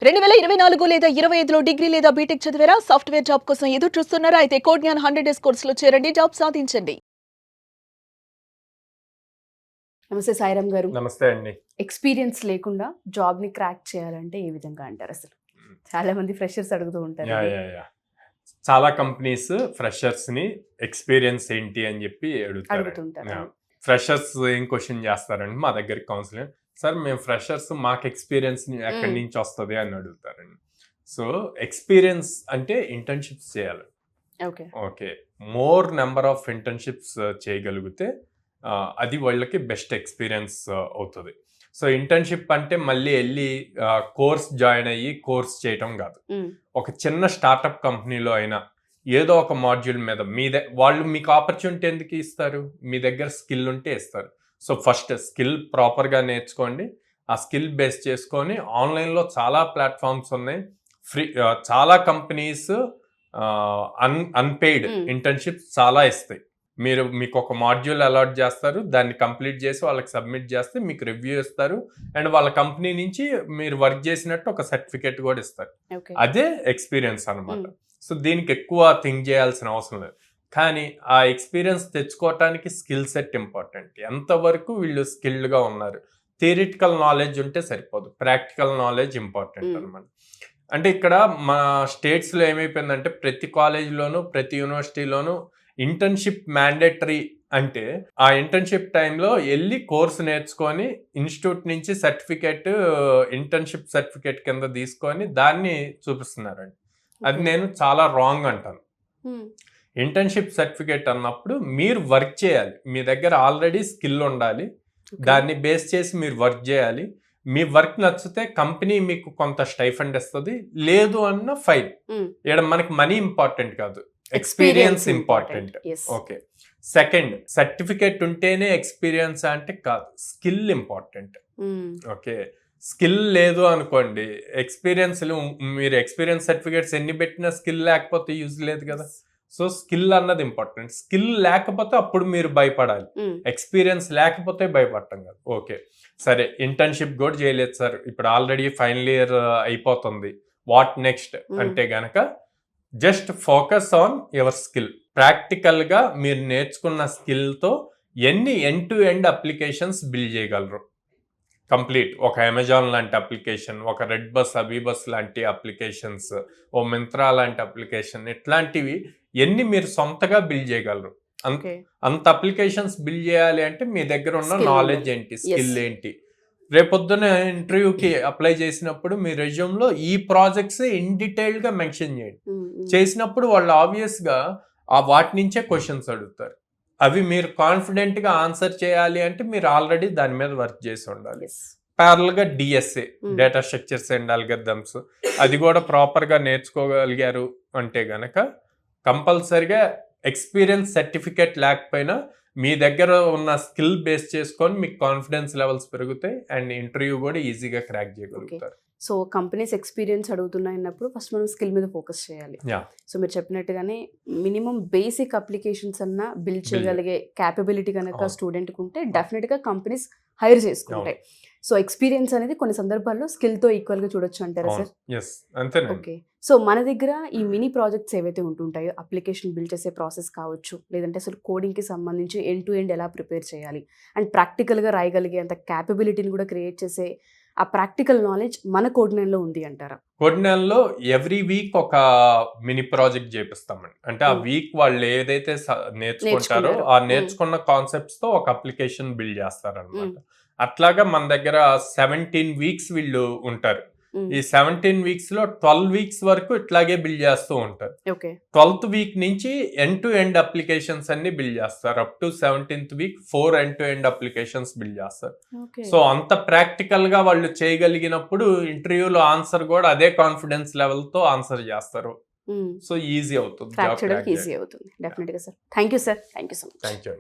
2024 లేదా 25లో డిగ్రీ లేదా బీటెక్ చదివారా? సాఫ్ట్‌వేర్ జాబ్ కోసం ఎదురు చూస్తున్నారా? అయితే కోడ్‌జ్ఞాన్ 100 డేస్ కోర్సులో చేరండి. జాబ్ సాధించండి. నమస్తే సాయిరామ్ గారు. నమస్తే అండి. ఎక్స్‌పీరియన్స్ లేకుండా జాబ్‌ని క్రాక్ చేయాలంటే ఏ విధంగా అంటారు అసలు? చాలా మంది ఫ్రెషర్స్ అడుగుతూ ఉంటారు. యాహ్! చాలా కంపెనీస్ ఫ్రెషర్స్‌ని ఎక్స్‌పీరియన్స్ ఏంటి అని చెప్పి అడుగుతుంటారు. యాహ్! ఫ్రెషర్స్ ఏం క్వెషన్ చేస్తారండి మా దగ్గరికి కౌన్సిలింగ్. సార్ మేము ఫ్రెషర్స్ మాకు ఎక్స్‌పీరియన్స్ ఎక్కడి నుంచి వస్తది అని అడుగుతారండి. సో ఎక్స్‌పీరియన్స్ అంటే ఇంటర్న్‌షిప్స్ చేయాలి. Okay. More number of internships చేయగలిగితే అది వాళ్ళకి బెస్ట్ ఎక్స్‌పీరియన్స్ అవుతది. సో ఇంటర్న్‌షిప్ అంటే మళ్ళీ వెళ్ళి కోర్స్ జాయిన్ అయ్యి కోర్స్ చేయటం కాదు. ఒక చిన్న స్టార్టప్ కంపెనీలో అయినా ఏదో ఒక మాడ్యూల్ మీద వాళ్ళు మీకు ఆపర్చునిటీ ఎందుకు ఇస్తారు? మీ దగ్గర స్కిల్ ఉంటే ఇస్తారు. సో ఫస్ట్ స్కిల్ ప్రాపర్గా నేర్చుకోండి. ఆ స్కిల్ బేస్ చేసుకొని ఆన్లైన్లో చాలా ప్లాట్ఫామ్స్ ఉన్నాయి. ఫ్రీ చాలా కంపెనీస్ అన్పెయిడ్ ఇంటర్న్షిప్స్ చాలా ఇస్తాయి. మీకు ఒక మాడ్యూల్ అలాట్ చేస్తారు, దాన్ని కంప్లీట్ చేసి వాళ్ళకి సబ్మిట్ చేస్తే మీకు రివ్యూ ఇస్తారు అండ్ వాళ్ళ కంపెనీ నుంచి మీరు వర్క్ చేసినట్టు ఒక సర్టిఫికేట్ కూడా ఇస్తారు. అదే ఎక్స్పీరియన్స్ అనమాట. సో దీనికి ఎక్కువ థింక్ చేయాల్సిన అవసరం లేదు. కానీ ఆ ఎక్స్పీరియన్స్ తెచ్చుకోవటానికి స్కిల్ సెట్ ఇంపార్టెంట్. ఎంతవరకు వీళ్ళు స్కిల్డ్గా ఉన్నారు. థియరిటికల్ నాలెడ్జ్ ఉంటే సరిపోదు, ప్రాక్టికల్ నాలెడ్జ్ ఇంపార్టెంట్ అనమాట. అంటే ఇక్కడ మా స్టేట్స్లో ఏమైపోయిందంటే ప్రతి కాలేజీలోను ప్రతి యూనివర్సిటీలోను ఇంటర్న్షిప్ మ్యాండేటరీ. అంటే ఆ ఇంటర్న్షిప్ టైంలో వెళ్ళి కోర్సు నేర్చుకొని ఇన్స్టిట్యూట్ నుంచి ఇంటర్న్షిప్ సర్టిఫికేట్ కింద తీసుకొని దాన్ని చూపిస్తున్నారండి. అది నేను చాలా రాంగ్ అంటాను. ఇంటర్న్షిప్ సర్టిఫికేట్ అన్నప్పుడు మీరు వర్క్ చేయాలి, మీ దగ్గర ఆల్రెడీ స్కిల్ ఉండాలి, దాన్ని బేస్ చేసి మీరు వర్క్ చేయాలి. మీ వర్క్ నచ్చితే కంపెనీ మీకు కొంత స్టైఫండ్ ఇస్తుంది, లేదు అన్న ఫైన్. ఇక్కడ మనకి మనీ ఇంపార్టెంట్ కాదు, experience important. Okay. Second, certificate ఉంటేనే ఎక్స్పీరియన్స్ అంటే కాదు, స్కిల్ ఇంపార్టెంట్. ఓకే. స్కిల్ లేదు అనుకోండి, మీరు ఎక్స్పీరియన్స్ సర్టిఫికేట్స్ ఎన్ని పెట్టినా స్కిల్ లేకపోతే యూజ్ లేదు కదా. సో స్కిల్ అన్నది ఇంపార్టెంట్. స్కిల్ లేకపోతే అప్పుడు మీరు భయపడాలి, ఎక్స్పీరియన్స్ లేకపోతే భయపడటం కాదు. ఓకే సరే, ఇంటర్న్షిప్ కూడా చేయలేదు సార్, ఇప్పుడు ఆల్రెడీ ఫైనల్ ఇయర్ అయిపోతుంది, వాట్ నెక్స్ట్ అంటే గనక just focus on your skill. ప్రాక్టికల్గా మీరు నేర్చుకున్న స్కిల్తో ఎన్ని end to end applications build చేయగలరు. కంప్లీట్ ఒక అమెజాన్ లాంటి అప్లికేషన్, ఒక రెడ్ బస్ అబీబస్ లాంటి అప్లికేషన్స్, ఓ మింత్రా లాంటి అప్లికేషన్, ఇట్లాంటివి ఎన్ని మీరు సొంతగా బిల్డ్ చేయగలరు. అంత అప్లికేషన్స్ బిల్డ్ చేయాలి అంటే మీ దగ్గర ఉన్న నాలెడ్జ్ ఏంటి, స్కిల్ ఏంటి. రేపొద్దున ఇంటర్వ్యూకి అప్లై చేసినప్పుడు మీ రెజ్యూమ్లో ఈ ప్రాజెక్ట్స్ ఇన్ డీటెయిల్గా మెన్షన్ చేయండి. చేసినప్పుడు వాళ్ళు ఆబ్వియస్గా వాటి నుంచే క్వశ్చన్స్ అడుగుతారు. అవి మీరు కాన్ఫిడెంట్గా ఆన్సర్ చేయాలి అంటే మీరు ఆల్రెడీ దాని మీద వర్క్ చేసి ఉండాలి. ప్యారల్గా DSA, data structures and algorithms, అది కూడా ప్రాపర్గా నేర్చుకోగలిగారు అంటే గనక కంపల్సరిగా ఎక్స్పీరియన్స్ సర్టిఫికేట్ లేకపోయినా మీ దగ్గర ఉన్న స్కిల్ బేస్ చేసుకొని మీకు కాన్ఫిడెన్స్ లెవెల్స్ పెరుగుతాయి అండ్ ఇంటర్వ్యూ కూడా ఈజీగా క్రాక్ చేయగలుగుతారు. సో కంపెనీస్ ఎక్స్పీరియన్స్ అడుగుతున్నాయన్నప్పుడు ఫస్ట్ మనం స్కిల్ మీద ఫోకస్ చేయాలి. సో మీరు చెప్పినట్టుగానే మినిమం బేసిక్ అప్లికేషన్స్ అన్న బిల్డ్ చేయగలిగే క్యాపబిలిటీ కనుక స్టూడెంట్కి ఉంటే డెఫినెట్గా కంపెనీస్ హైర్ చేసుకుంటాయి. సో ఎక్స్పీరియన్స్ అనేది కొన్ని సందర్భాల్లో స్కిల్తో ఈక్వల్గా చూడొచ్చు అంటారా సార్? ఓకే. సో మన దగ్గర ఈ మినీ ప్రాజెక్ట్స్ ఏవైతే ఉంటుంటాయో, అప్లికేషన్ బిల్డ్ చేసే ప్రాసెస్ కావచ్చు, లేదంటే అసలు కోడింగ్కి సంబంధించి ఎండ్ టు ఎండ్ ఎలా ప్రిపేర్ చేయాలి అండ్ ప్రాక్టికల్గా రాయగలిగే అంత క్యాపబిలిటీని కూడా క్రియేట్ చేసే ఆ ప్రాక్టికల్ నాలెడ్జ్ మన కోడ్‌జ్ఞాన్‌లో ఉంది అంటారా? కోడ్‌జ్ఞాన్‌లో ఎవ్రీ వీక్ ఒక మినీ ప్రాజెక్ట్ చేపిస్తామండి. అంటే ఆ వీక్ వాళ్ళు ఏదైతే నేర్చుకుంటారో ఆ నేర్చుకున్న కాన్సెప్ట్స్ తో ఒక అప్లికేషన్ బిల్డ్ చేస్తారనమాట. అట్లాగా మన దగ్గర 17 వీక్స్ వీళ్ళు ఉంటారు. ఈ 17 వీక్స్ లో 12 వీక్స్ వరకు ఇట్లాగే బిల్డ్ చేస్తూ ఉంటారు. 12th వీక్ నుంచి ఎండ్ టు ఎండ్ అప్లికేషన్స్ అన్ని బిల్డ్ చేస్తారు. Up to 17th week 4 end to end applications build చేస్తారు. సో అంత ప్రాక్టికల్ గా వాళ్ళు చేయగలిగినప్పుడు ఇంటర్వ్యూలో ఆన్సర్ కూడా అదే కాన్ఫిడెన్స్ లెవెల్ తో ఆన్సర్ చేస్తారు. సో ఈజీ అవుతుంది, ఈజీ అవుతుంది. డెఫినెట్గా sir. Thank you sir. Thank you so much. Thank you.